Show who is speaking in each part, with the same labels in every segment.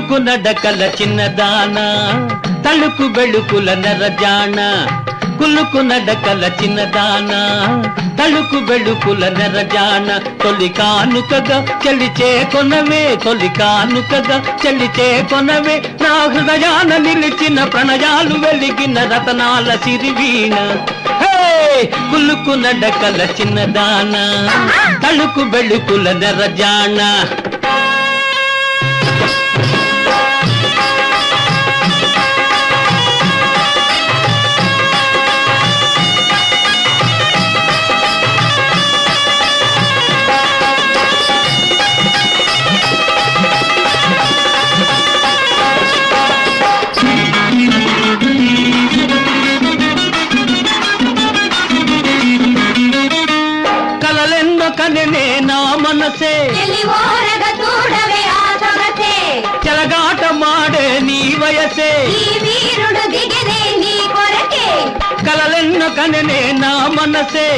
Speaker 1: కులుకు నడకల చిన్నదాన తలుకు బెళుకుల నెరజాన కులుకు నడకల చిన్నదాన తలుకు బెళుకుల నెరజాన తొలి కానుకగా చెల్లిచే కొనవే తొలి కానుకగా చెల్లిచే కొనవే నా హృదయాన నిలిచిన ప్రణయాలు వెలిగిన రతనాల సిరివీణ కులుకు నడకల చిన్నదాన తలుకు బెళుకుల నెరజాన కననే నా మనసే చెలగాట మాడే నీ వయసే కలలెన్న కననే నా మనసే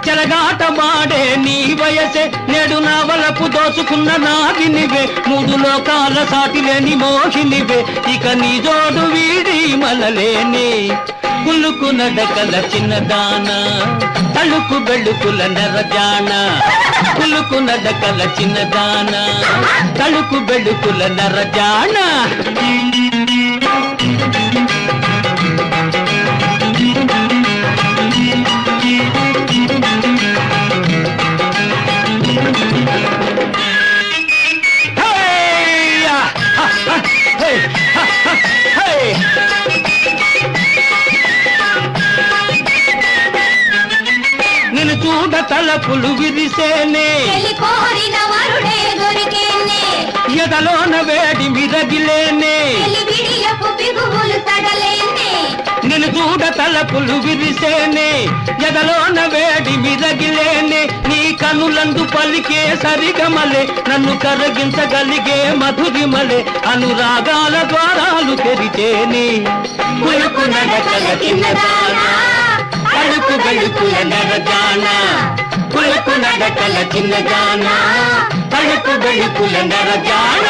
Speaker 1: చెలగాట మాడే నీ వయసే నేడు నా వలపు దోచుకున్న నాగినివే మూడు లోకాల సాటిలేని మోహినివే ఇక నీ జోడు వీడి మలలేని కులుకు నడకల చిన్నదాన తలుకు బెళుకుల నెరజాన కులుకు నడకల చిన్నదాన తలుకు బెళుకుల నెరజాన నిన్ను చూడ తలపులు విరిసేనే ఎదలోన వేడి మిరగిలేనే నిన్ను చూడ తలపులు విరిసేనే ఎదలోన వేడి మిరగిలేనే నీ కనులందు పలికే సరిగమలే నన్ను కరగించగలిగే మధురిమలే అనురాగాల ద్వారాలు తెరిచేనే కులుకు నడకల చిన్నదాన తలుకు బెళుకుల నెరజాన కులుకు నడకల చిన్నదాన తలుకు బెళుకుల నెరజాన